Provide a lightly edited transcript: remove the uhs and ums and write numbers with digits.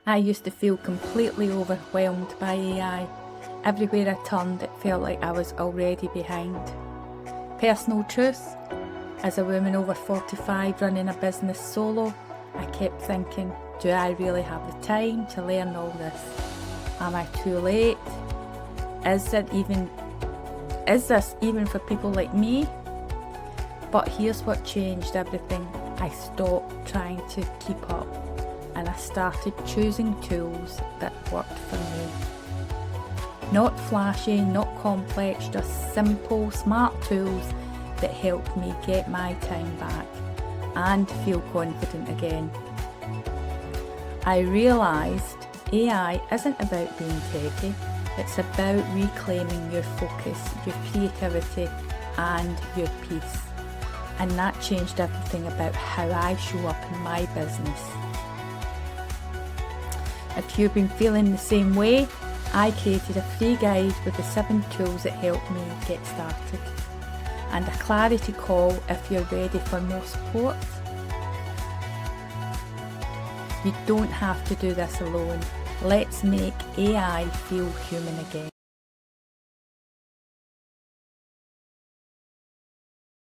I used to feel completely overwhelmed by AI. Everywhere I turned, it felt like I was already behind. Personal truth, as a woman over 45 running a business solo, I kept thinking, do I really have the time to learn all this? Am I too late? Is this even for people like me? But here's what changed everything. I stopped trying to keep up and I started choosing tools that worked for me. Not flashy, not complex, just simple, smart tools that helped me get my time back and feel confident again. I realised AI isn't about being techy, it's about reclaiming your focus, your creativity and your peace. And that changed everything about how I show up in my business. If you've been feeling the same way, I created a free guide with the 7 tools that help me get started, and a clarity call if you're ready for more support. You don't have to do this alone. Let's make AI feel human again.